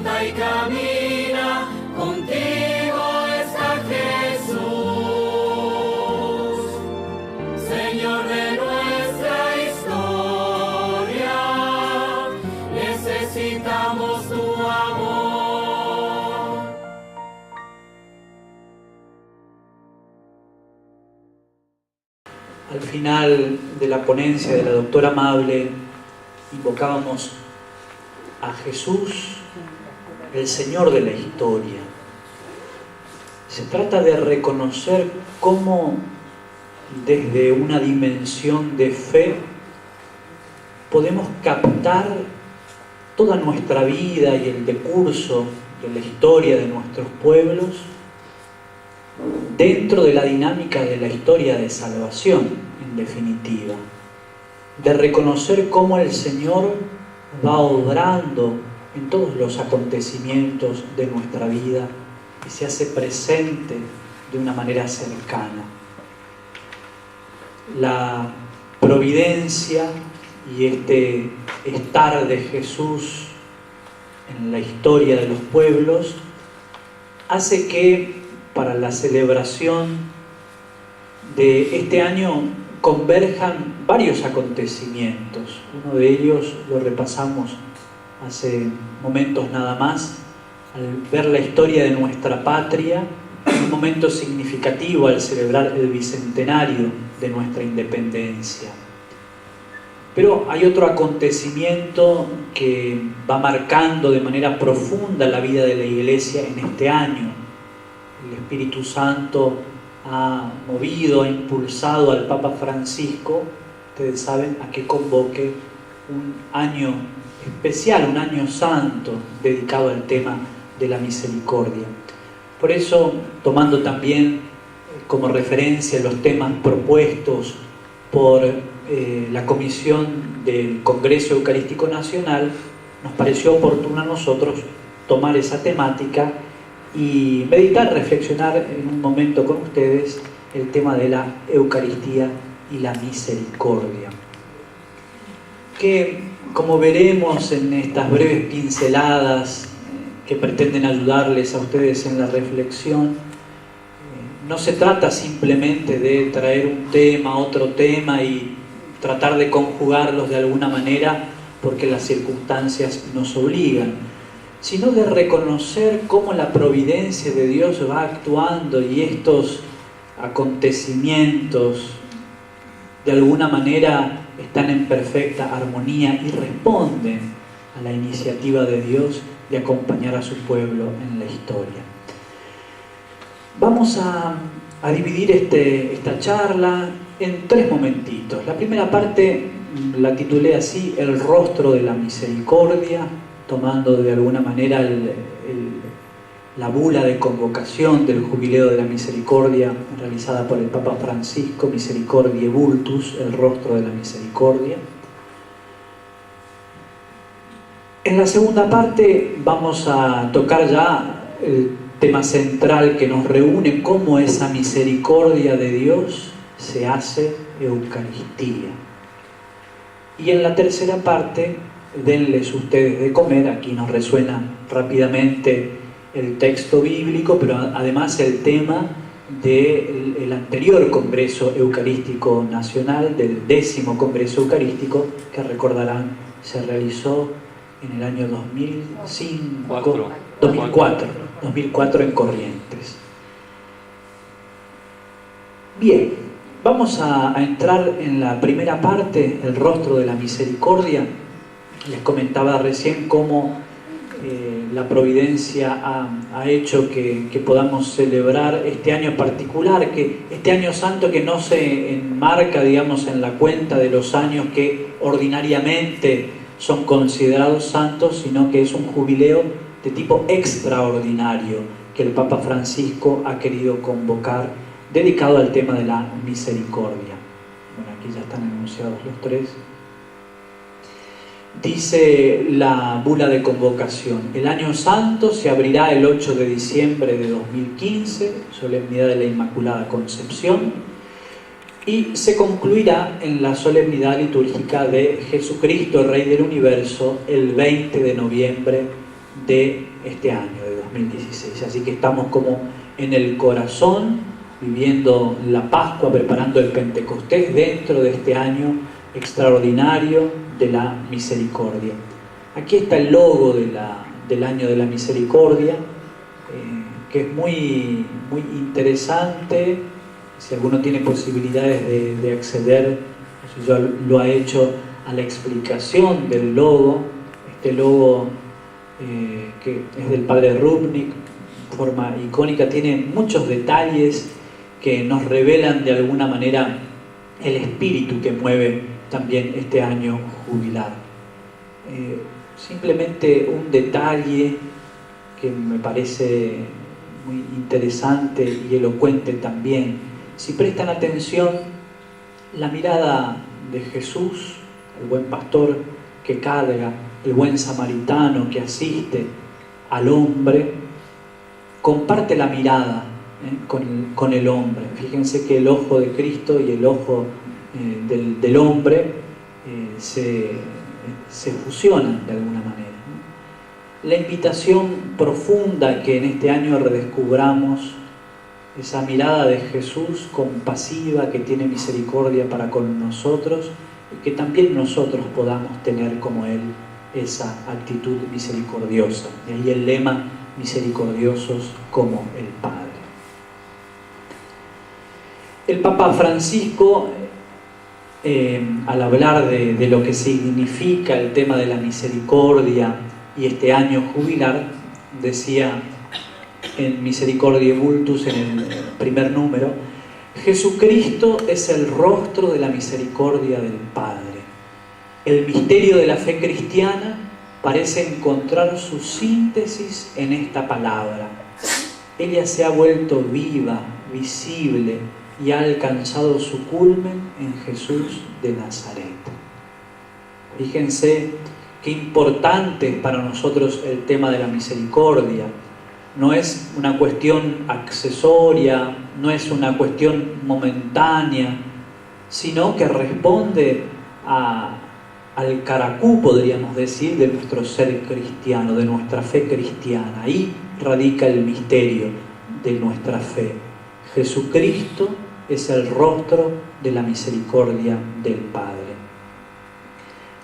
canta y camina, contigo está Jesús, Señor de nuestra historia, necesitamos tu amor. Al final de la ponencia de la doctora Amable, invocábamos a Jesús, el Señor de la historia. Se trata de reconocer cómo desde una dimensión de fe podemos captar toda nuestra vida y el decurso de la historia de nuestros pueblos dentro de la dinámica de la historia de salvación, en definitiva. De reconocer cómo el Señor va obrando en todos los acontecimientos de nuestra vida y se hace presente de una manera cercana. La providencia y este estar de Jesús en la historia de los pueblos hace que para la celebración de este año converjan varios acontecimientos. Uno de ellos lo repasamos hace momentos nada más, al ver la historia de nuestra patria, un momento significativo al celebrar el bicentenario de nuestra independencia. Pero hay otro acontecimiento que va marcando de manera profunda la vida de la Iglesia en este año. El Espíritu Santo ha movido, ha impulsado al Papa Francisco, ustedes saben, a que convoque un año especial, un año santo dedicado al tema de la misericordia. Por eso, tomando también como referencia los temas propuestos por la Comisión del Congreso Eucarístico Nacional, nos pareció oportuno a nosotros tomar esa temática y meditar, reflexionar en un momento con ustedes el tema de la Eucaristía y la misericordia. Que, como veremos en estas breves pinceladas que pretenden ayudarles a ustedes en la reflexión, no se trata simplemente de traer un tema, otro tema y tratar de conjugarlos de alguna manera porque las circunstancias nos obligan, sino de reconocer cómo la providencia de Dios va actuando y estos acontecimientos de alguna manera están en perfecta armonía y responden a la iniciativa de Dios de acompañar a su pueblo en la historia. Vamos a dividir esta charla en 3 momentitos. La primera parte la titulé así: el rostro de la misericordia, tomando de alguna manera la bula de convocación del Jubileo de la Misericordia realizada por el Papa Francisco, Misericordiae Vultus, el rostro de la misericordia. En la segunda parte vamos a tocar ya el tema central que nos reúne, cómo esa misericordia de Dios se hace Eucaristía. Y en la tercera parte, denles ustedes de comer. Aquí nos resuena rápidamente el texto bíblico, pero además el tema del anterior Congreso Eucarístico Nacional, del 10º Congreso Eucarístico, que recordarán se realizó en el año 2004 en Corrientes. Bien, vamos a entrar en la primera parte, el rostro de la misericordia. Les comentaba recién cómo la providencia ha hecho que podamos celebrar este año particular, que este año santo que no se enmarca, digamos, en la cuenta de los años que ordinariamente son considerados santos, sino que es un jubileo de tipo extraordinario que el Papa Francisco ha querido convocar, dedicado al tema de la misericordia. Bueno, aquí ya están enunciados los 3. Dice la bula de convocación: el año santo se abrirá el 8 de diciembre de 2015, solemnidad de la Inmaculada Concepción, y se concluirá en la solemnidad litúrgica de Jesucristo, Rey del Universo, el 20 de noviembre de este año, de 2016. Así que estamos como en el corazón, viviendo la Pascua, preparando el Pentecostés dentro de este año extraordinario de la misericordia. Aquí está el logo del año de la misericordia, que es muy interesante. Si alguno tiene posibilidades de acceder, si yo lo ha hecho, a la explicación del logo. Este logo que es del padre Rubnik, forma icónica, tiene muchos detalles que nos revelan de alguna manera el espíritu que mueve también este año jubilar. Simplemente un detalle que me parece muy interesante y elocuente también. Si prestan atención, la mirada de Jesús, el buen pastor que carga, el buen samaritano que asiste al hombre, comparte la mirada con el hombre. Fíjense que el ojo de Cristo y el ojo del hombre se fusionan de alguna manera. La invitación profunda que en este año redescubramos esa mirada de Jesús compasiva, que tiene misericordia para con nosotros, y que también nosotros podamos tener como Él esa actitud misericordiosa. De ahí el lema: misericordiosos como el Padre. El Papa Francisco, al hablar de lo que significa el tema de la misericordia y este año jubilar, decía en Misericordiae Vultus, en el primer número: Jesucristo es el rostro de la misericordia del Padre. El misterio de la fe cristiana parece encontrar su síntesis en esta palabra. Ella se ha vuelto viva, visible, y ha alcanzado su culmen en Jesús de Nazaret. Fíjense qué importante es para nosotros el tema de la misericordia. No es una cuestión accesoria, no es una cuestión momentánea, sino que responde al caracú, podríamos decir, de nuestro ser cristiano, de nuestra fe cristiana. Ahí radica el misterio de nuestra fe. Jesucristo es el rostro de la misericordia del Padre.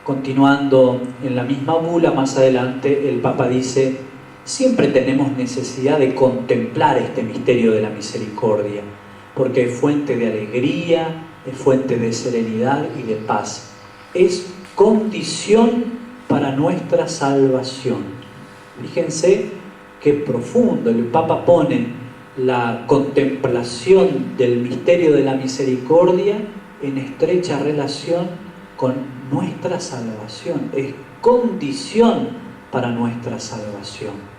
Continuando en la misma bula, más adelante el Papa dice: siempre tenemos necesidad de contemplar este misterio de la misericordia, porque es fuente de alegría, es fuente de serenidad y de paz. Es condición para nuestra salvación. Fíjense qué profundo. El Papa pone la contemplación del misterio de la misericordia en estrecha relación con nuestra salvación. Es condición para nuestra salvación.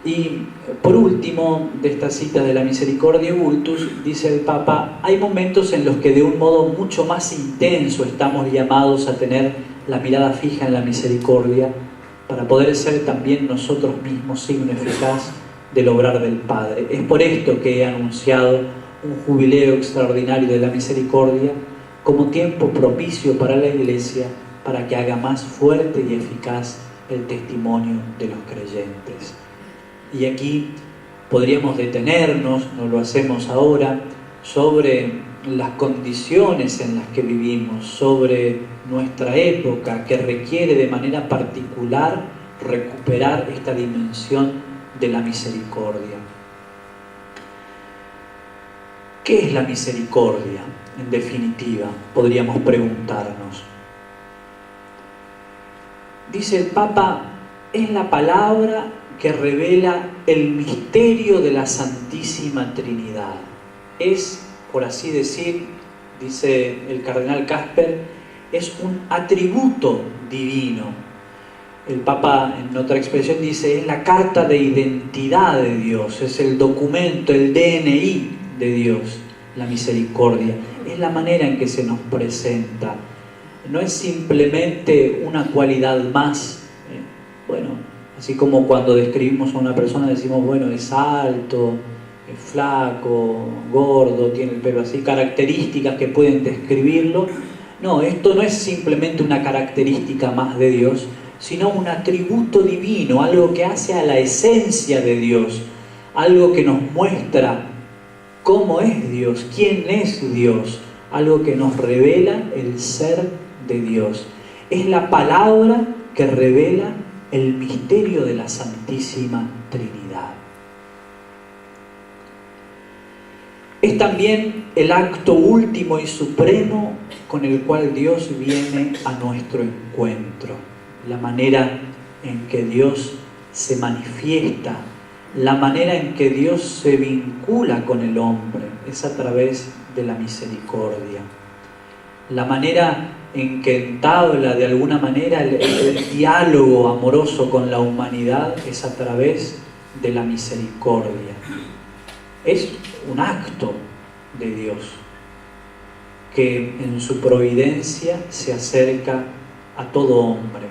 Y por último, de esta cita de la Misericordiae Vultus, dice el Papa: hay momentos en los que de un modo mucho más intenso estamos llamados a tener la mirada fija en la misericordia, para poder ser también nosotros mismos signo eficaz del obrar del Padre. Es por esto que he anunciado un jubileo extraordinario de la misericordia como tiempo propicio para la Iglesia, para que haga más fuerte y eficaz el testimonio de los creyentes. Y aquí podríamos detenernos, no lo hacemos ahora, sobre las condiciones en las que vivimos, sobre nuestra época, que requiere de manera particular recuperar esta dimensión de la misericordia. ¿Qué es la misericordia? En definitiva, podríamos preguntarnos. Dice el Papa: es la palabra que revela el misterio de la Santísima Trinidad. Es, por así decir, dice el cardenal Casper, es un atributo divino. El Papa, en otra expresión, dice: es la carta de identidad de Dios, es el documento, el DNI de Dios, la misericordia. Es la manera en que se nos presenta. No es simplemente una cualidad más. Bueno, así como cuando describimos a una persona decimos: bueno, es alto, es flaco, gordo, tiene el pelo así, características que pueden describirlo. No, esto no es simplemente una característica más de Dios, sino un atributo divino, algo que hace a la esencia de Dios, algo que nos muestra cómo es Dios, quién es Dios, algo que nos revela el ser de Dios. Es la palabra que revela el misterio de la Santísima Trinidad. Es también el acto último y supremo con el cual Dios viene a nuestro encuentro. La manera en que Dios se manifiesta, la manera en que Dios se vincula con el hombre, es a través de la misericordia. La manera en que entabla de alguna manera el diálogo amoroso con la humanidad es a través de la misericordia. Es un acto de Dios que en su providencia se acerca a todo hombre.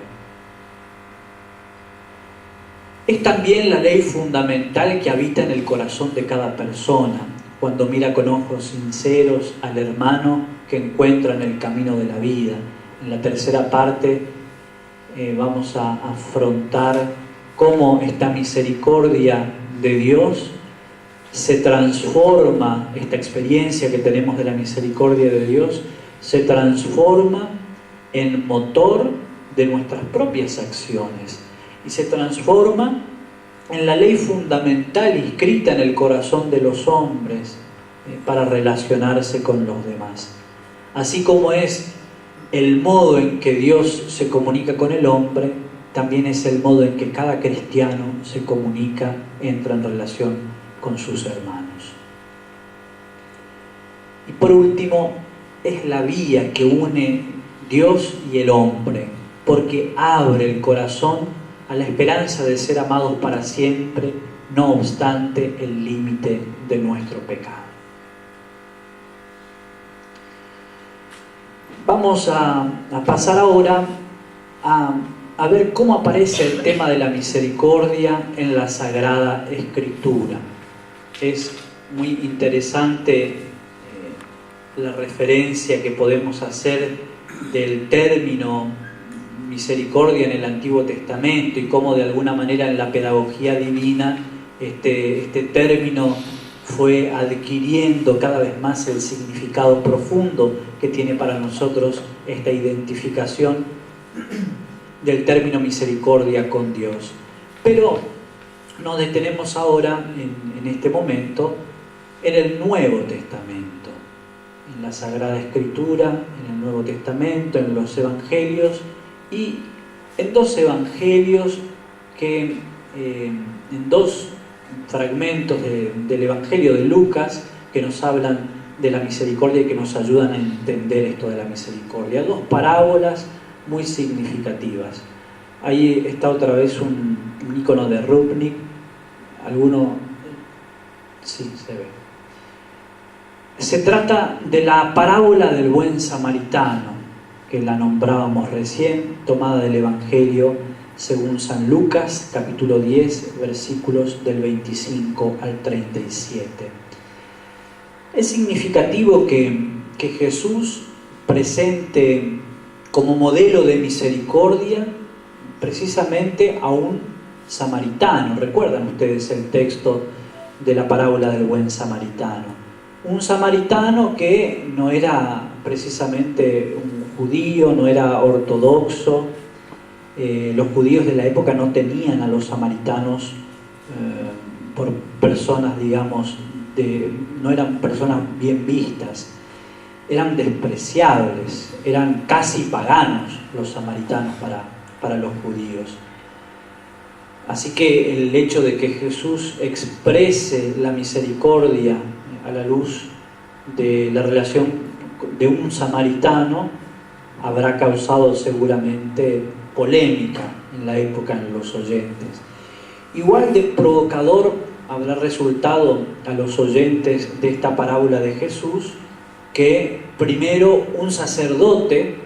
Es también la ley fundamental que habita en el corazón de cada persona, cuando mira con ojos sinceros al hermano que encuentra en el camino de la vida. En la tercera parte vamos a afrontar cómo esta misericordia de Dios se transforma, esta experiencia que tenemos de la misericordia de Dios, se transforma en motor de nuestras propias acciones y se transforma en la ley fundamental inscrita en el corazón de los hombres para relacionarse con los demás. Así como es el modo en que Dios se comunica con el hombre, también es el modo en que cada cristiano se comunica, entra en relación con sus hermanos. Y por último, es la vía que une Dios y el hombre, porque abre el corazón a la esperanza de ser amados para siempre, no obstante el límite de nuestro pecado. Vamos a pasar ahora a ver cómo aparece el tema de la misericordia en la Sagrada Escritura. Es muy interesante la referencia que podemos hacer del término misericordia en el Antiguo Testamento y cómo de alguna manera en la pedagogía divina este término fue adquiriendo cada vez más el significado profundo que tiene para nosotros esta identificación del término misericordia con Dios. Pero nos detenemos ahora en este momento en el Nuevo Testamento, en la Sagrada Escritura, en el Nuevo Testamento, en los Evangelios y en dos Evangelios que en dos fragmentos del Evangelio de Lucas que nos hablan de la misericordia y que nos ayudan a entender esto de la misericordia. Dos parábolas muy significativas. Ahí está otra vez un icono de Rupnik. ¿Alguno? Sí, se ve. Se trata de la parábola del buen samaritano, que la nombrábamos recién, tomada del Evangelio según San Lucas, capítulo 10, versículos del 25 al 37. Es significativo que Jesús presente como modelo de misericordia precisamente a un samaritano. ¿Recuerdan ustedes el texto de la parábola del buen samaritano? Un samaritano que no era precisamente un judío, no era ortodoxo. Los judíos de la época no tenían a los samaritanos por personas, digamos, no eran personas bien vistas, eran despreciables, eran casi paganos los samaritanos para los judíos. Así que el hecho de que Jesús exprese la misericordia a la luz de la relación de un samaritano habrá causado seguramente polémica en la época en los oyentes. Igual de provocador habrá resultado a los oyentes de esta parábola de Jesús que primero un sacerdote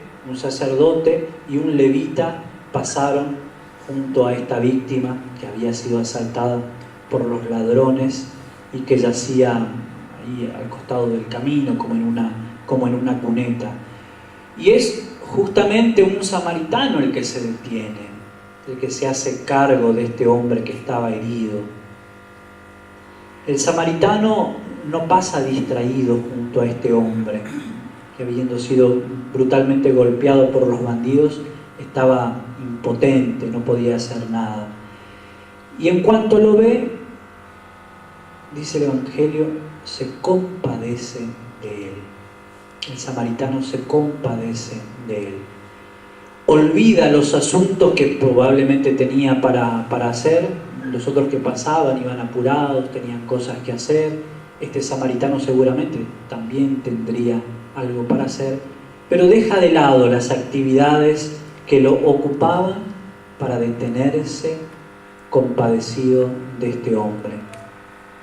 y un levita pasaron junto a esta víctima que había sido asaltada por los ladrones y que yacía ahí al costado del camino como en una cuneta. Y es justamente un samaritano el que se detiene, el que se hace cargo de este hombre que estaba herido. El samaritano no pasa distraído junto a este hombre, que habiendo sido brutalmente golpeado por los bandidos, estaba impotente, no podía hacer nada. Y en cuanto lo ve, dice el Evangelio, se compadece de él. El samaritano se compadece de él. Olvida los asuntos que probablemente tenía para hacer. Los otros que pasaban iban apurados, tenían cosas que hacer. Este samaritano seguramente también tendría algo para hacer, pero deja de lado las actividades que lo ocupaban para detenerse compadecido de este hombre.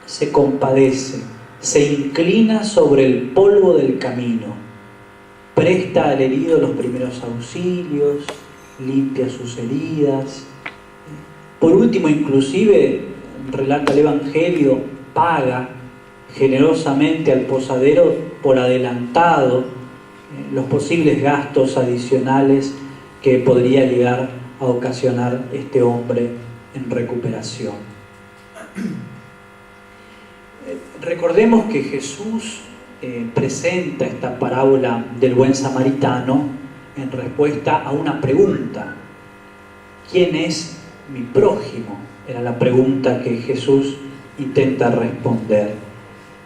Se compadece, se inclina sobre el polvo del camino, presta al herido los primeros auxilios, limpia sus heridas. Por último, inclusive, relata el Evangelio, paga generosamente al posadero por adelantado los posibles gastos adicionales que podría llegar a ocasionar este hombre en recuperación. Recordemos que Jesús presenta esta parábola del buen samaritano en respuesta a una pregunta. ¿Quién es mi prójimo? Era la pregunta que Jesús intenta responder.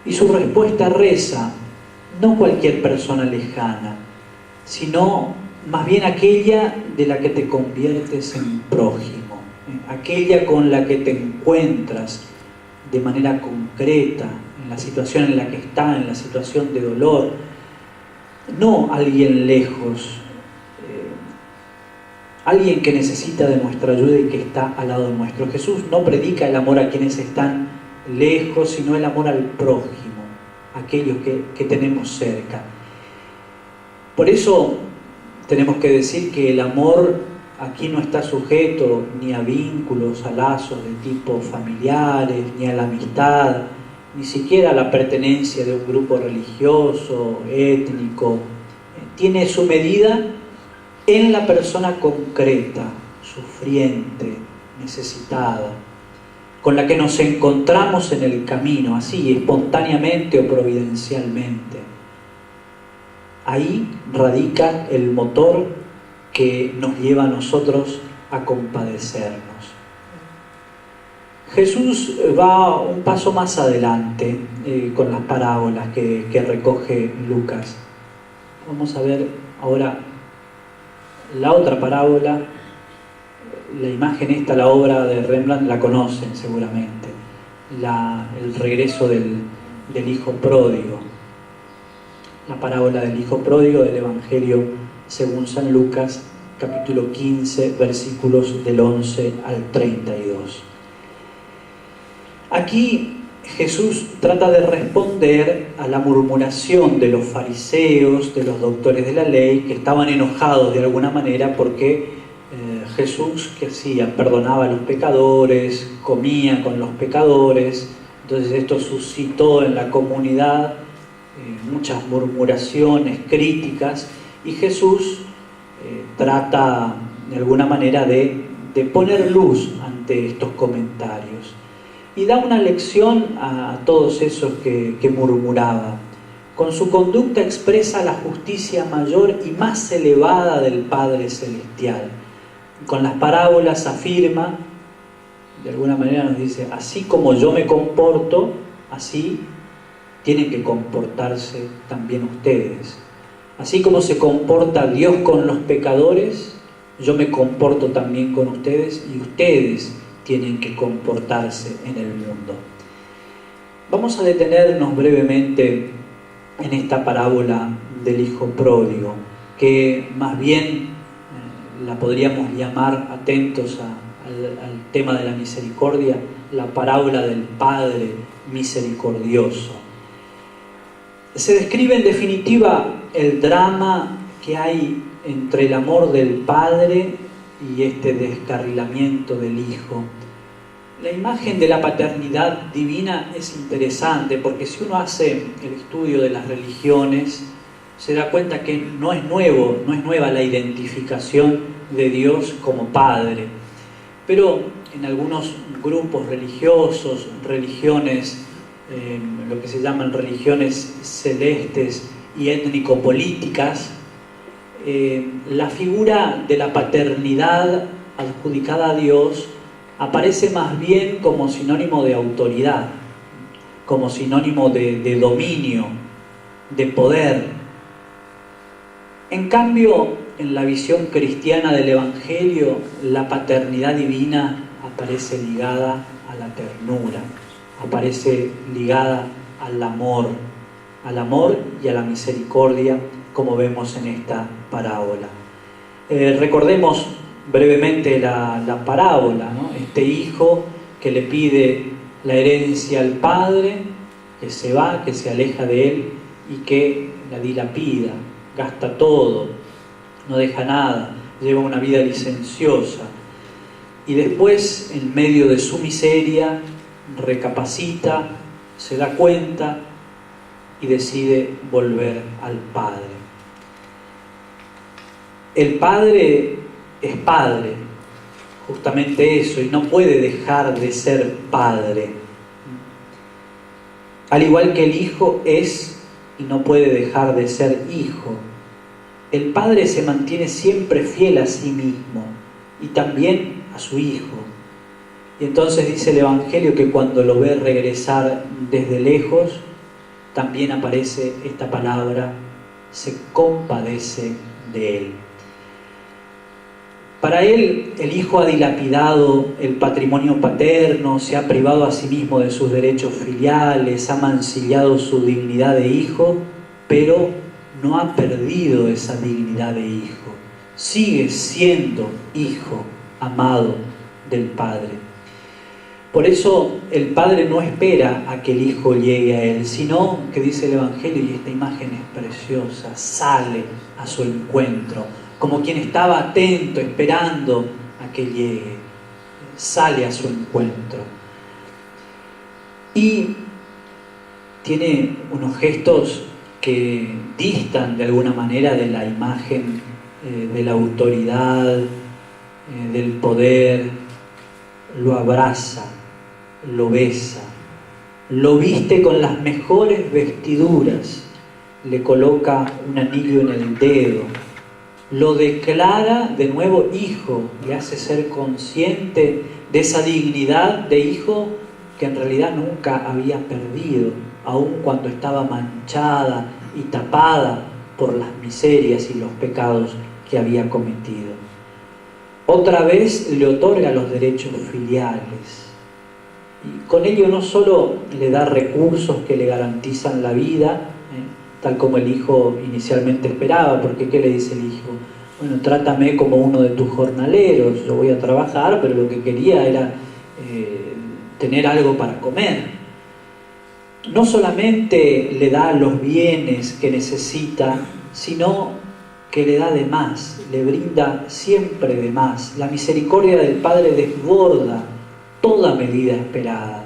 Y su respuesta reza: no cualquier persona lejana, sino más bien aquella de la que te conviertes en prójimo, aquella con la que te encuentras de manera concreta, en la situación en la que está, en la situación de dolor. No alguien lejos, alguien que necesita de nuestra ayuda y que está al lado nuestro. Jesús no predica el amor a quienes están lejos, sino el amor al prójimo, aquellos que tenemos cerca. Por eso tenemos que decir que el amor aquí no está sujeto ni a vínculos, a lazos de tipo familiares, ni a la amistad, ni siquiera a la pertenencia de un grupo religioso, étnico. Tiene su medida en la persona concreta, sufriente, necesitada, con la que nos encontramos en el camino, así, espontáneamente o providencialmente. Ahí radica el motor que nos lleva a nosotros a compadecernos. Jesús va un paso más adelante con las parábolas que recoge Lucas. Vamos a ver ahora la otra parábola. La imagen esta, la obra de Rembrandt, la conocen seguramente. El regreso del hijo pródigo. La parábola del hijo pródigo del Evangelio según San Lucas, capítulo 15, versículos del 11 al 32. Aquí Jesús trata de responder a la murmuración de los fariseos, de los doctores de la ley, que estaban enojados de alguna manera porque Jesús, ¿qué hacía? Perdonaba a los pecadores, comía con los pecadores. Entonces esto suscitó en la comunidad muchas murmuraciones, críticas, y Jesús trata de alguna manera de poner luz ante estos comentarios y da una lección a todos esos que murmuraban. Con su conducta expresa la justicia mayor y más elevada del Padre Celestial. Con las parábolas afirma, de alguna manera nos dice, así como yo me comporto, así tienen que comportarse también ustedes. Así como se comporta Dios con los pecadores, yo me comporto también con ustedes y ustedes tienen que comportarse en el mundo. Vamos a detenernos brevemente en esta parábola del hijo pródigo, que más bien la podríamos llamar, atentos al tema de la misericordia, la parábola del Padre misericordioso. Se describe en definitiva el drama que hay entre el amor del Padre y este descarrilamiento del Hijo. La imagen de la paternidad divina es interesante porque si uno hace el estudio de las religiones, se da cuenta que no es nueva la identificación de Dios como Padre. Pero en algunos grupos religiosos, religiones, lo que se llaman religiones celestes y étnico-políticas, la figura de la paternidad adjudicada a Dios aparece más bien como sinónimo de autoridad, como sinónimo de dominio, de poder. En cambio, en la visión cristiana del Evangelio, la paternidad divina aparece ligada a la ternura, aparece ligada al amor y a la misericordia, como vemos en esta parábola. Recordemos brevemente la parábola, ¿no? Este hijo que le pide la herencia al padre, que se va, que se aleja de él y que la dilapida, gasta todo, no deja nada, lleva una vida licenciosa. Y después, en medio de su miseria, recapacita, se da cuenta y decide volver al Padre. El Padre es Padre, justamente eso, y no puede dejar de ser Padre. Al igual que el Hijo es y no puede dejar de ser Hijo. El Padre se mantiene siempre fiel a sí mismo y también a su Hijo. Y entonces dice el Evangelio que cuando lo ve regresar desde lejos, también aparece esta palabra, se compadece de él. Para él, el Hijo ha dilapidado el patrimonio paterno, se ha privado a sí mismo de sus derechos filiales, ha mancillado su dignidad de hijo, pero no ha perdido esa dignidad de hijo. Sigue siendo hijo amado del Padre. Por eso el Padre no espera a que el Hijo llegue a él, sino que dice el Evangelio, y esta imagen es preciosa, sale a su encuentro, como quien estaba atento, esperando a que llegue, sale a su encuentro. Y tiene unos gestos que distan de alguna manera de la imagen de la autoridad, del poder. Lo abraza, lo besa, lo viste con las mejores vestiduras, le coloca un anillo en el dedo, lo declara de nuevo hijo, le hace ser consciente de esa dignidad de hijo que en realidad nunca había perdido, aun cuando estaba manchada y tapada por las miserias y los pecados que había cometido. Otra vez le otorga los derechos filiales. Y con ello no solo le da recursos que le garantizan la vida, tal como el hijo inicialmente esperaba, porque ¿qué le dice el hijo? Bueno, trátame como uno de tus jornaleros, yo voy a trabajar, pero lo que quería era tener algo para comer. No solamente le da los bienes que necesita, sino que le da de más, le brinda siempre de más. La misericordia del Padre desborda toda medida esperada.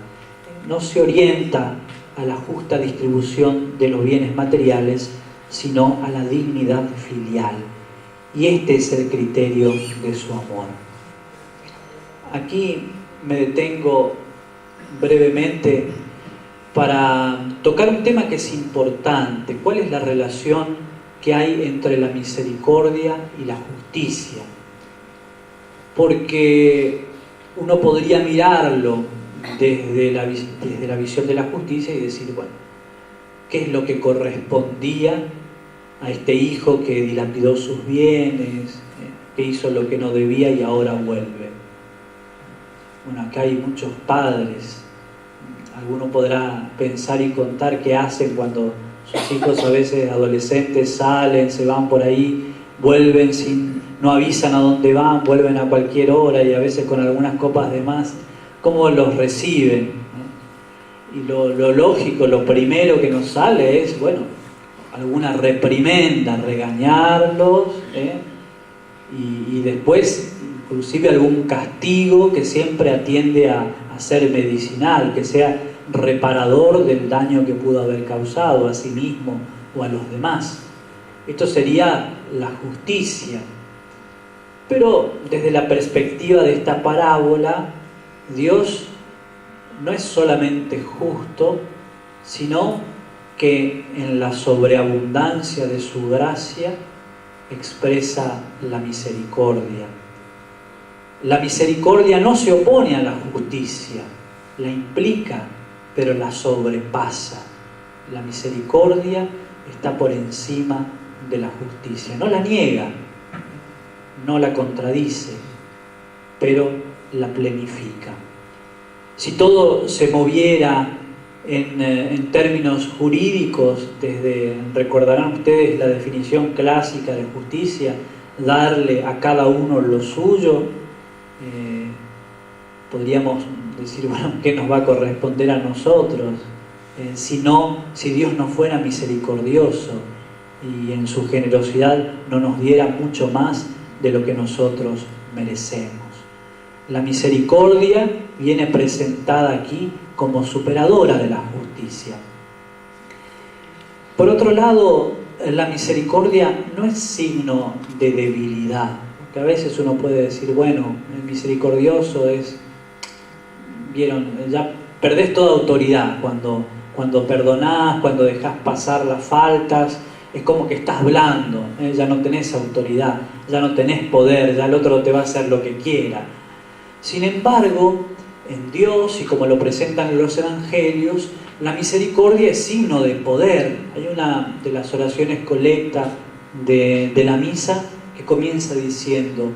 No se orienta a la justa distribución de los bienes materiales, sino a la dignidad filial. Y este es el criterio de su amor. Aquí me detengo brevemente para tocar un tema que es importante. ¿Cuál es la relación que hay entre la misericordia y la justicia? Porque uno podría mirarlo desde la visión de la justicia y decir, bueno, ¿qué es lo que correspondía a este hijo que dilapidó sus bienes, que hizo lo que no debía y ahora vuelve? Bueno, acá hay muchos padres. Alguno podrá pensar y contar qué hacen cuando sus hijos, a veces adolescentes, salen, se van por ahí, vuelven no avisan a dónde van, vuelven a cualquier hora y a veces con algunas copas de más. ¿Cómo los reciben? Y lo lógico, lo primero que nos sale es, bueno, alguna reprimenda, regañarlos, y después inclusive algún castigo que siempre atiende a ser medicinal, que sea reparador del daño que pudo haber causado a sí mismo o a los demás. Esto sería la justicia. Pero desde la perspectiva de esta parábola, Dios no es solamente justo, sino que en la sobreabundancia de su gracia expresa la misericordia. La misericordia no se opone a la justicia, la implica, pero la sobrepasa. La misericordia está por encima de la justicia. No la niega, no la contradice, pero la plenifica. Si todo se moviera en términos jurídicos, recordarán ustedes la definición clásica de justicia, darle a cada uno lo suyo, podríamos decir, bueno, ¿qué nos va a corresponder a nosotros? Si Dios no fuera misericordioso y en su generosidad no nos diera mucho más de lo que nosotros merecemos. La misericordia viene presentada aquí como superadora de la justicia. Por otro lado, la misericordia no es signo de debilidad, porque a veces uno puede decir, bueno, el misericordioso es, vieron, ya perdés toda autoridad cuando perdonás, cuando dejás pasar las faltas, es como que estás blando, ya no tenés autoridad, ya no tenés poder, ya el otro te va a hacer lo que quiera. Sin embargo, en Dios, y como lo presentan los evangelios, la misericordia es signo de poder. Hay una de las oraciones colecta de la misa que comienza diciendo: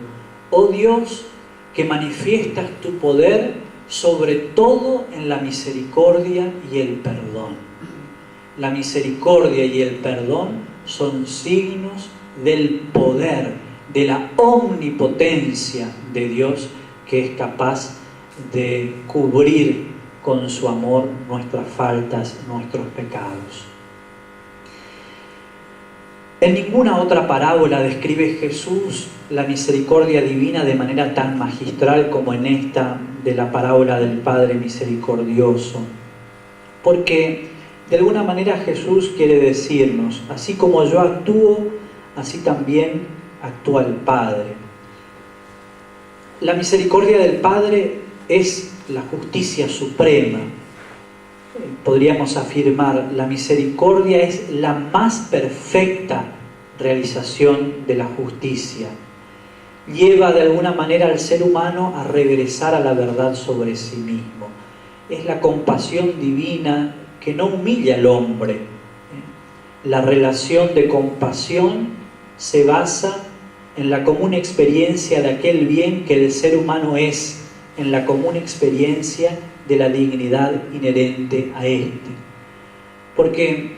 oh Dios, que manifiestas tu poder sobre todo en la misericordia y el perdón. La misericordia y el perdón son signos del poder, de la omnipotencia de Dios, que es capaz de cubrir con su amor nuestras faltas, nuestros pecados. En ninguna otra parábola describe Jesús la misericordia divina de manera tan magistral como en esta de la parábola del Padre misericordioso, porque de alguna manera Jesús quiere decirnos, así como yo actúo, así también actúa el Padre. La misericordia del Padre es la justicia suprema. Podríamos afirmar, la misericordia es la más perfecta realización de la justicia. Lleva de alguna manera al ser humano a regresar a la verdad sobre sí mismo. Es la compasión divina que no humilla al hombre. La relación de compasión se basa en la común experiencia de aquel bien que el ser humano es, en la común experiencia de la dignidad inherente a éste. Porque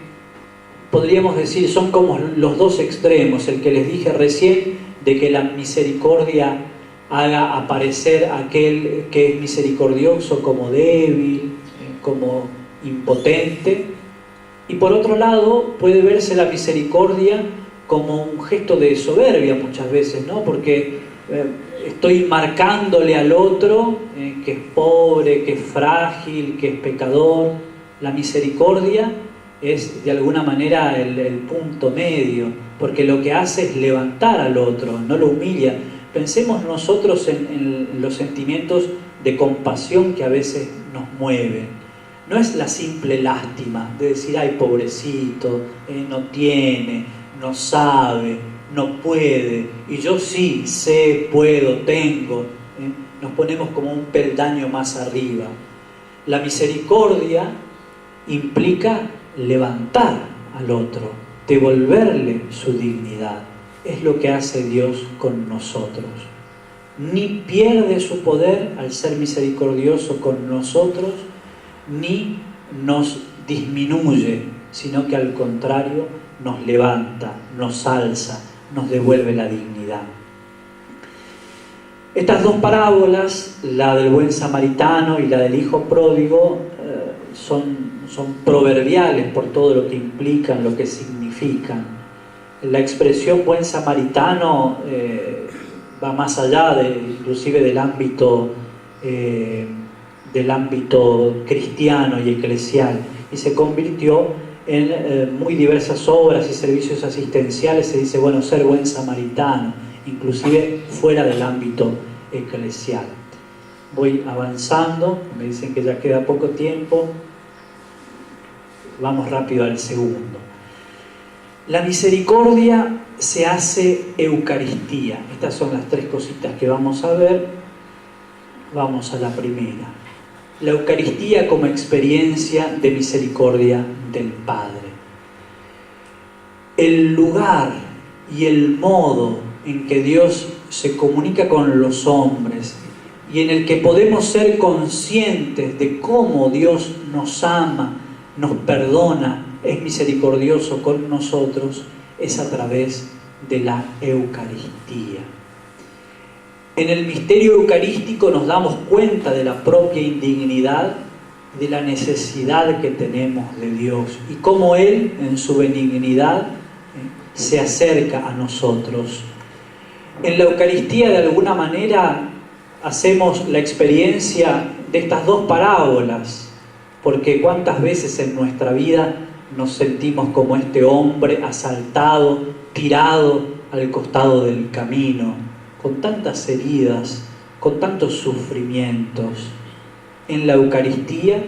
podríamos decir, son como los dos extremos, el que les dije recién, de que la misericordia haga aparecer a aquel que es misericordioso como débil, como impotente, y por otro lado puede verse la misericordia como un gesto de soberbia muchas veces, ¿no? Porque estoy marcándole al otro que es pobre, que es frágil, que es pecador. La misericordia es de alguna manera el punto medio, porque lo que hace es levantar al otro, no lo humilla. Pensemos nosotros en los sentimientos de compasión que a veces nos mueven. No es la simple lástima de decir, ay, pobrecito, no tiene, no sabe, no puede, y yo sí sé, puedo, tengo. Nos ponemos como un peldaño más arriba. La misericordia implica levantar al otro, devolverle su dignidad. Es lo que hace Dios con nosotros. Ni pierde su poder al ser misericordioso con nosotros, ni nos disminuye, sino que al contrario nos levanta, nos alza, nos devuelve la dignidad. Estas dos parábolas, la del buen samaritano y la del hijo pródigo, son proverbiales por todo lo que implican, lo que significan. La expresión buen samaritano va más allá inclusive del ámbito cristiano y eclesial, y se convirtió en muy diversas obras y servicios asistenciales se dice, bueno, ser buen samaritano, inclusive fuera del ámbito eclesial. Voy avanzando, me dicen que ya queda poco tiempo, vamos rápido al segundo. La misericordia se hace Eucaristía. Estas son las tres cositas que vamos a ver. Vamos a la primera. La Eucaristía como experiencia de misericordia del Padre. El lugar y el modo en que Dios se comunica con los hombres y en el que podemos ser conscientes de cómo Dios nos ama, nos perdona, es misericordioso con nosotros, es a través de la Eucaristía. En el misterio eucarístico nos damos cuenta de la propia indignidad, de la necesidad que tenemos de Dios y cómo Él, en su benignidad, se acerca a nosotros. En la Eucaristía, de alguna manera, hacemos la experiencia de estas dos parábolas, porque cuántas veces en nuestra vida nos sentimos como este hombre asaltado, tirado al costado del camino, con tantas heridas, con tantos sufrimientos. En la Eucaristía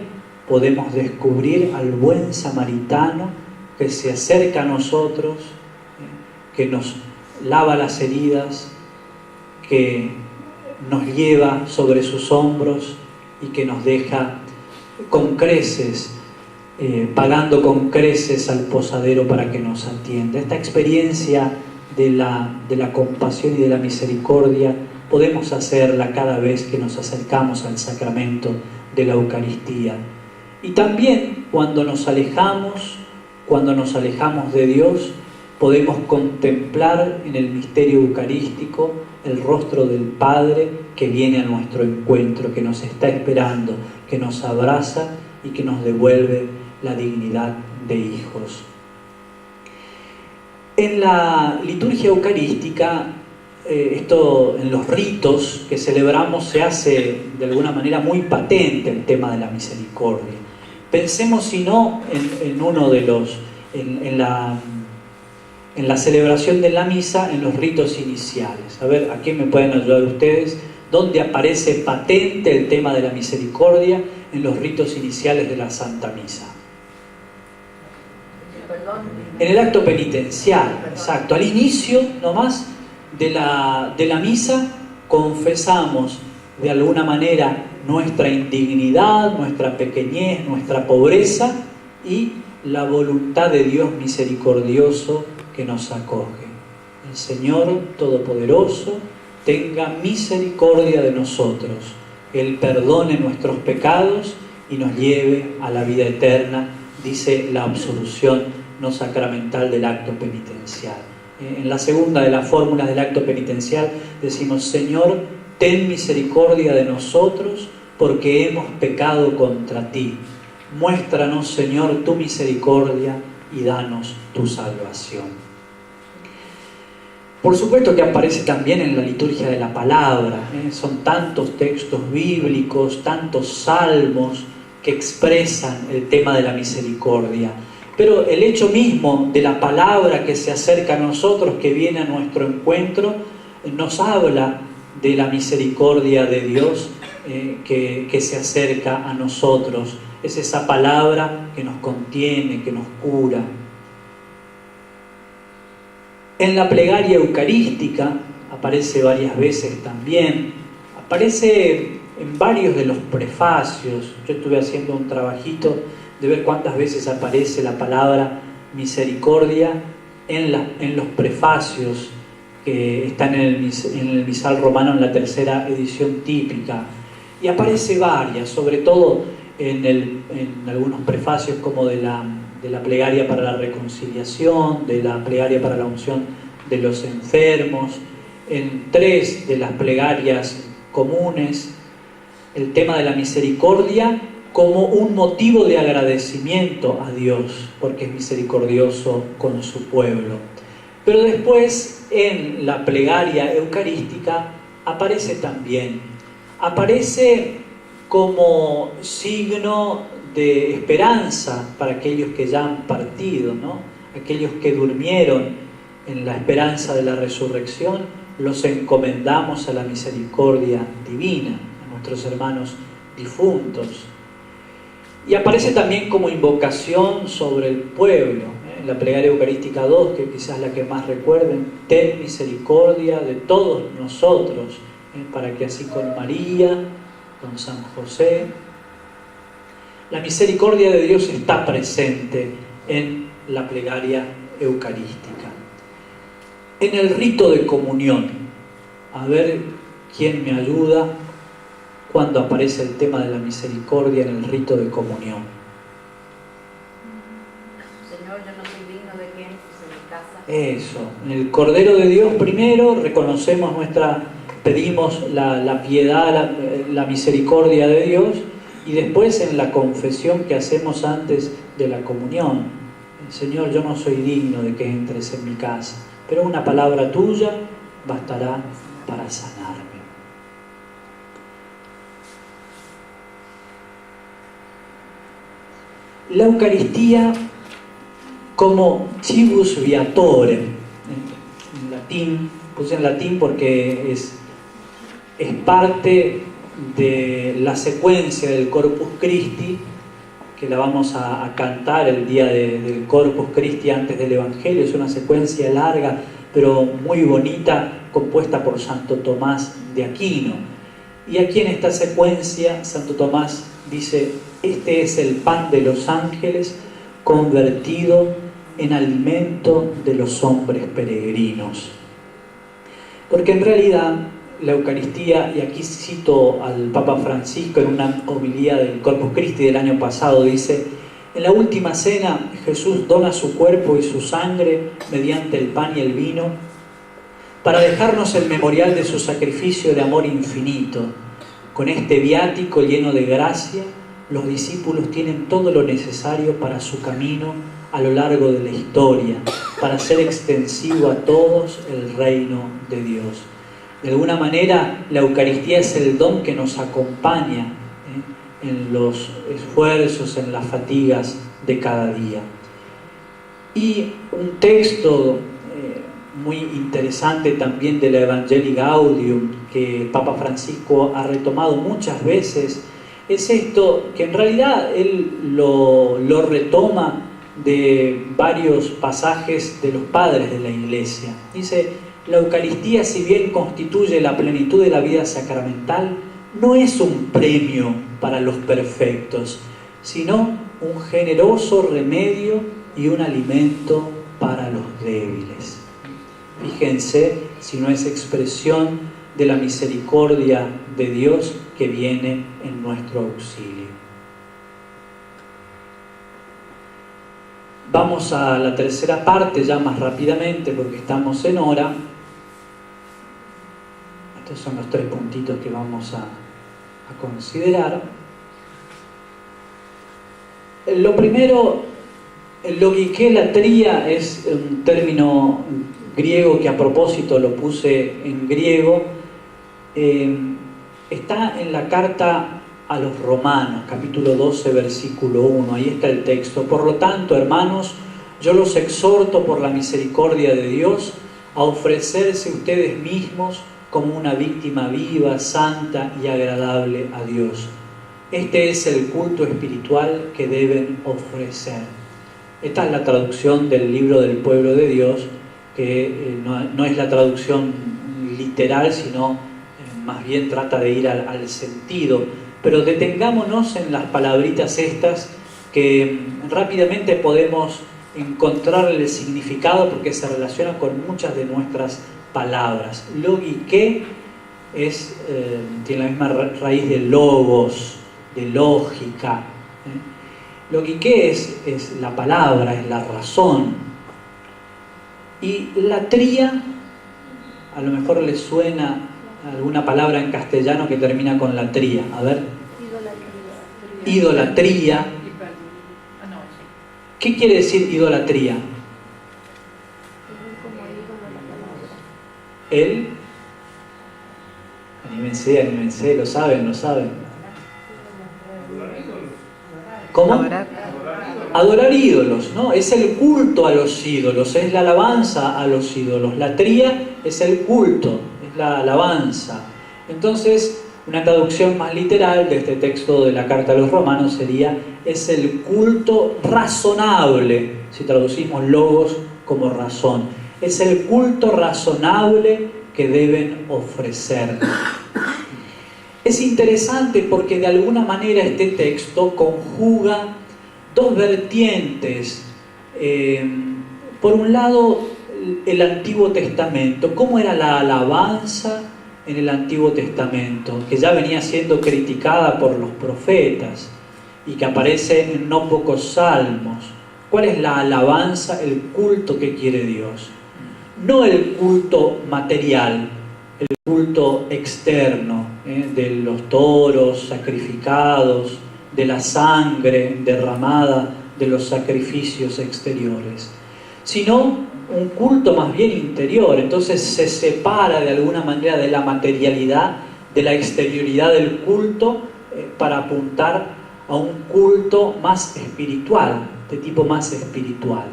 podemos descubrir al buen samaritano que se acerca a nosotros, que nos lava las heridas, que nos lleva sobre sus hombros y que nos deja con creces, pagando con creces al posadero para que nos atienda. Esta experiencia de la compasión y de la misericordia podemos hacerla cada vez que nos acercamos al sacramento de la Eucaristía. Y también cuando nos alejamos de Dios, podemos contemplar en el misterio eucarístico el rostro del Padre que viene a nuestro encuentro, que nos está esperando, que nos abraza y que nos devuelve la dignidad de hijos. En la liturgia eucarística, esto en los ritos que celebramos se hace de alguna manera muy patente el tema de la misericordia. Pensemos si no en uno de los, en la celebración de la misa, en los ritos iniciales. A ver, ¿a quién me pueden ayudar ustedes? ¿Dónde aparece patente el tema de la misericordia? En los ritos iniciales de la Santa Misa. En el acto penitencial, exacto. Al inicio nomás de la misa confesamos de alguna manera nuestra indignidad, nuestra pequeñez, nuestra pobreza y la voluntad de Dios misericordioso que nos acoge. El Señor Todopoderoso tenga misericordia de nosotros, Él perdone nuestros pecados y nos lleve a la vida eterna, dice la absolución no sacramental del acto penitencial. En la segunda de las fórmulas del acto penitencial decimos: Señor, ten misericordia de nosotros porque hemos pecado contra ti. Muéstranos, Señor, tu misericordia y danos tu salvación. Por supuesto que aparece también en la liturgia de la palabra, son tantos textos bíblicos, tantos salmos que expresan el tema de la misericordia. Pero el hecho mismo de la palabra que se acerca a nosotros, que viene a nuestro encuentro, nos habla de la misericordia de Dios que se acerca a nosotros. Es esa palabra que nos contiene, que nos cura. En la plegaria eucarística aparece varias veces también, aparece en varios de los prefacios. Yo estuve haciendo un trabajito de ver cuántas veces aparece la palabra misericordia en los prefacios que están en el misal romano, en la tercera edición típica. Y aparece varias, sobre todo en algunos prefacios como de la plegaria para la reconciliación, de la plegaria para la unción de los enfermos, en 3 de las plegarias comunes, el tema de la misericordia como un motivo de agradecimiento a Dios, porque es misericordioso con su pueblo. Pero después, en la plegaria eucarística, aparece también, aparece como signo de esperanza para aquellos que ya han partido, ¿no? Aquellos que durmieron en la esperanza de la resurrección, los encomendamos a la misericordia divina, a nuestros hermanos difuntos. Y aparece también como invocación sobre el pueblo, en la plegaria eucarística 2, que quizás la que más recuerden: ten misericordia de todos nosotros, para que así con María, con San José, la misericordia de Dios está presente en la plegaria eucarística. En el rito de comunión, a ver quién me ayuda cuando aparece el tema de la misericordia en el rito de comunión. Señor, yo no soy digno de que entres en mi casa. Eso, en el Cordero de Dios primero reconocemos pedimos la piedad, la misericordia de Dios, y después en la confesión que hacemos antes de la comunión: Señor, yo no soy digno de que entres en mi casa, pero una palabra tuya bastará para sanarme. La Eucaristía como chivus viatorem, en latín, puse en latín porque es parte de la secuencia del Corpus Christi, que la vamos a cantar el día del Corpus Christi antes del Evangelio. Es una secuencia larga pero muy bonita, compuesta por Santo Tomás de Aquino. Y aquí en esta secuencia Santo Tomás dice: este es el pan de los ángeles convertido en alimento de los hombres peregrinos. Porque en realidad la Eucaristía, y aquí cito al Papa Francisco en una homilía del Corpus Christi del año pasado, dice: en la última cena Jesús dona su cuerpo y su sangre mediante el pan y el vino para dejarnos el memorial de su sacrificio de amor infinito. Con este viático lleno de gracia, los discípulos tienen todo lo necesario para su camino a lo largo de la historia, para hacer extensivo a todos el reino de Dios. De alguna manera, la Eucaristía es el don que nos acompaña en los esfuerzos, en las fatigas de cada día. Y un texto muy interesante también de la Evangelii Gaudium, que el Papa Francisco ha retomado muchas veces, es esto, que en realidad él lo retoma de varios pasajes de los padres de la Iglesia. Dice: la Eucaristía, si bien constituye la plenitud de la vida sacramental, no es un premio para los perfectos, sino un generoso remedio y un alimento para los débiles. Fíjense si no es expresión de la misericordia de Dios que viene en nuestro auxilio. Vamos a la tercera parte ya más rápidamente porque estamos en hora. Estos son los 3 puntitos que vamos a considerar. Lo primero, logiquelatría es un término griego que a propósito lo puse en griego. Está en la carta a los Romanos, capítulo 12, versículo 1. Ahí está el texto: por lo tanto, hermanos, yo los exhorto por la misericordia de Dios a ofrecerse ustedes mismos como una víctima viva, santa y agradable a Dios. Este es el culto espiritual que deben ofrecer. Esta es la traducción del libro del pueblo de Dios, que no es la traducción literal, sino más bien trata de ir al sentido. Pero detengámonos en las palabritas estas, que rápidamente podemos encontrar el significado porque se relaciona con muchas de nuestras palabras. Logike tiene la misma raíz de logos, de lógica. Logike es la palabra, es la razón. Y latría, a lo mejor les suena alguna palabra en castellano que termina con latría. A ver. Idolatría. ¿Qué quiere decir idolatría? Él, anímense, lo saben. ¿Cómo? Adorar. Adorar ídolos, ¿no? Es el culto a los ídolos, es la alabanza a los ídolos. La tría es el culto, es la alabanza. Entonces, una traducción más literal de este texto de la Carta a los Romanos sería: es el culto razonable, si traducimos logos como razón. Es el culto razonable que deben ofrecer. Es interesante porque de alguna manera este texto conjuga dos vertientes. Por un lado, el Antiguo Testamento. ¿Cómo era la alabanza en el Antiguo Testamento? Que ya venía siendo criticada por los profetas y que aparece en no pocos salmos. ¿Cuál es la alabanza, el culto que quiere Dios? No el culto material, el culto externo, de los toros sacrificados, de la sangre derramada, de los sacrificios exteriores, sino un culto más bien interior. Entonces se separa de alguna manera de la materialidad, de la exterioridad del culto, para apuntar a un culto más espiritual, de tipo más espiritual.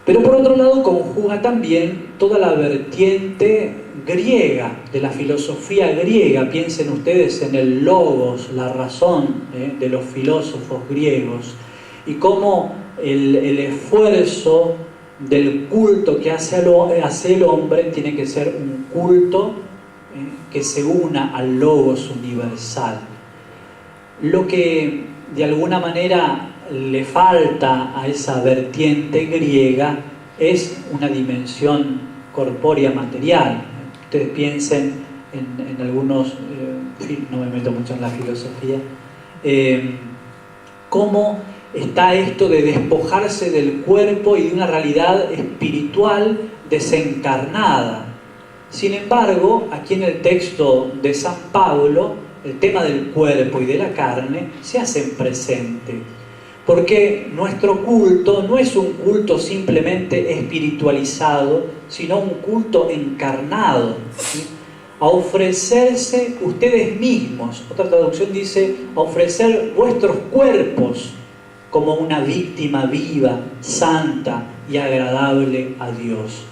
Pero por otro lado conjuga también toda la vertiente griega, de la filosofía griega. Piensen ustedes en el logos, la razón de los filósofos griegos, y cómo el esfuerzo del culto que hace el hombre tiene que ser un culto que se una al logos universal. Lo que de alguna manera le falta a esa vertiente griega es una dimensión corpórea material. Ustedes piensen en algunos, no me meto mucho en la filosofía, cómo está esto de despojarse del cuerpo y de una realidad espiritual desencarnada. Sin embargo, aquí en el texto de San Pablo, el tema del cuerpo y de la carne se hacen presente. Porque nuestro culto no es un culto simplemente espiritualizado, sino un culto encarnado, ¿sí? A ofrecerse ustedes mismos. Otra traducción dice: a ofrecer vuestros cuerpos como una víctima viva, santa y agradable a Dios.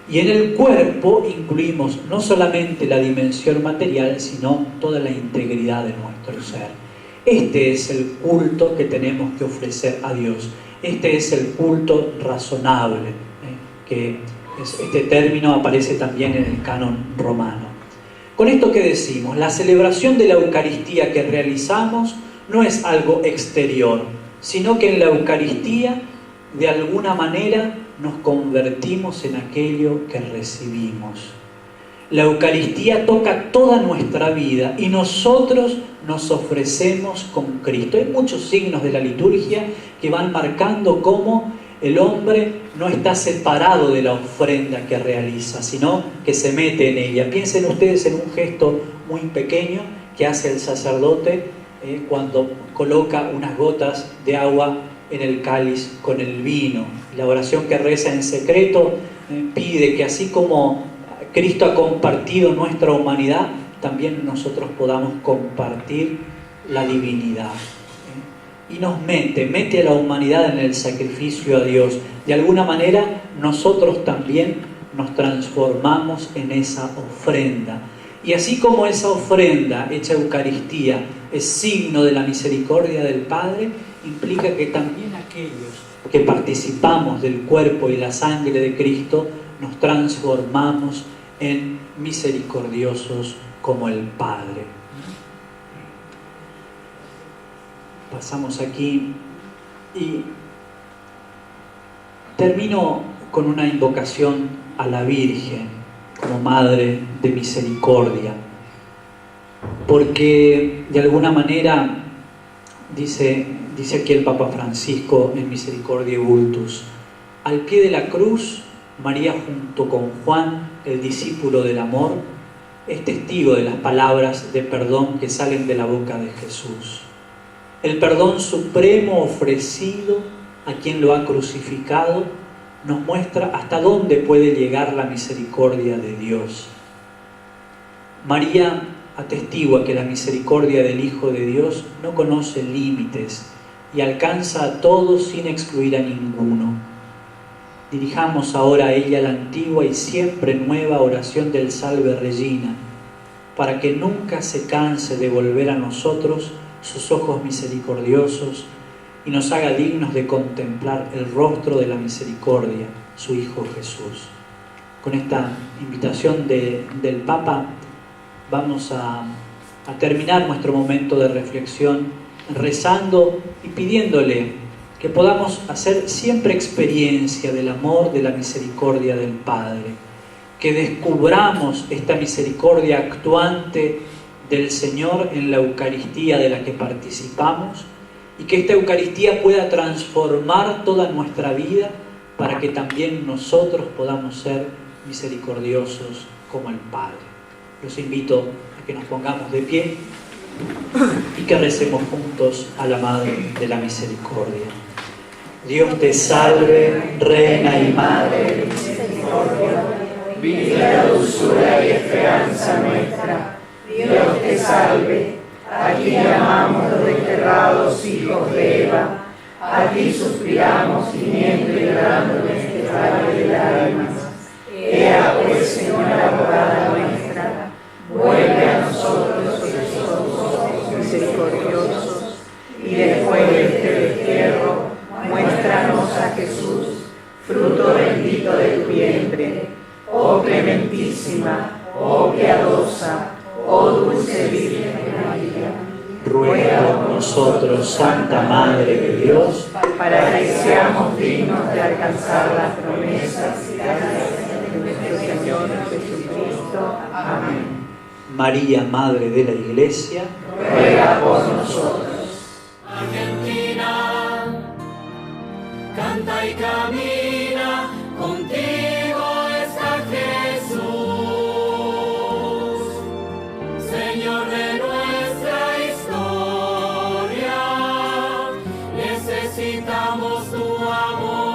Y en el cuerpo incluimos no solamente la dimensión material, sino toda la integridad de nuestro ser. Este es el culto que tenemos que ofrecer a Dios. Este es el culto razonable, este término aparece también en el canon romano. Con esto, ¿qué decimos? La celebración de la Eucaristía que realizamos no es algo exterior, sino que en la Eucaristía, de alguna manera, nos convertimos en aquello que recibimos. La Eucaristía toca toda nuestra vida y nosotros nos ofrecemos con Cristo. Hay muchos signos de la liturgia que van marcando cómo el hombre no está separado de la ofrenda que realiza, sino que se mete en ella. Piensen ustedes en un gesto muy pequeño que hace el sacerdote cuando coloca unas gotas de agua en el cáliz con el vino. La oración que reza en secreto pide que así como Cristo ha compartido nuestra humanidad, también nosotros podamos compartir la divinidad. Y nos mete a la humanidad en el sacrificio a Dios. De alguna manera nosotros también nos transformamos en esa ofrenda. Y así como esa ofrenda hecha Eucaristía es signo de la misericordia del Padre, implica que también aquellos que participamos del cuerpo y la sangre de Cristo nos transformamos en misericordiosos como el Padre. Pasamos aquí y termino con una invocación a la Virgen como Madre de Misericordia, porque de alguna manera dice aquí el Papa Francisco en Misericordiae Vultus: al pie de la cruz, María junto con Juan, el discípulo del amor, es testigo de las palabras de perdón que salen de la boca de Jesús. El perdón supremo ofrecido a quien lo ha crucificado nos muestra hasta dónde puede llegar la misericordia de Dios. María atestigua que la misericordia del Hijo de Dios no conoce límites y alcanza a todos sin excluir a ninguno. Dirijamos ahora a ella la antigua y siempre nueva oración del Salve Regina, para que nunca se canse de volver a nosotros sus ojos misericordiosos y nos haga dignos de contemplar el rostro de la misericordia, su Hijo Jesús. Con esta invitación del Papa vamos a terminar nuestro momento de reflexión rezando y pidiéndole que podamos hacer siempre experiencia del amor, de la misericordia del Padre, que descubramos esta misericordia actuante del Señor en la Eucaristía de la que participamos y que esta Eucaristía pueda transformar toda nuestra vida para que también nosotros podamos ser misericordiosos como el Padre. Los invito a que nos pongamos de pie y que recemos juntos a la Madre de la Misericordia. Dios te salve, Reina y Madre de misericordia, vida, dulzura y esperanza nuestra. Dios te salve, a ti llamamos los desterrados hijos de Eva, a ti suspiramos gimiendo y llorando en este valle de lágrimas. Ea pues, Señora abogada nuestra, vuelve a nosotros esos ojos misericordiosos, y después de este destierro, muéstranos a Jesús, fruto bendito de tu vientre. Oh clementísima, oh piadosa, oh dulce Virgen María, ruega por nosotros, Santa Madre de Dios, para que seamos dignos de alcanzar las promesas y gracias de nuestro Señor Jesucristo. Amén. María, Madre de la Iglesia, Ruega por nosotros. Argentina, canta y camina, contigo está Jesús, Señor de nuestra historia, necesitamos tu amor.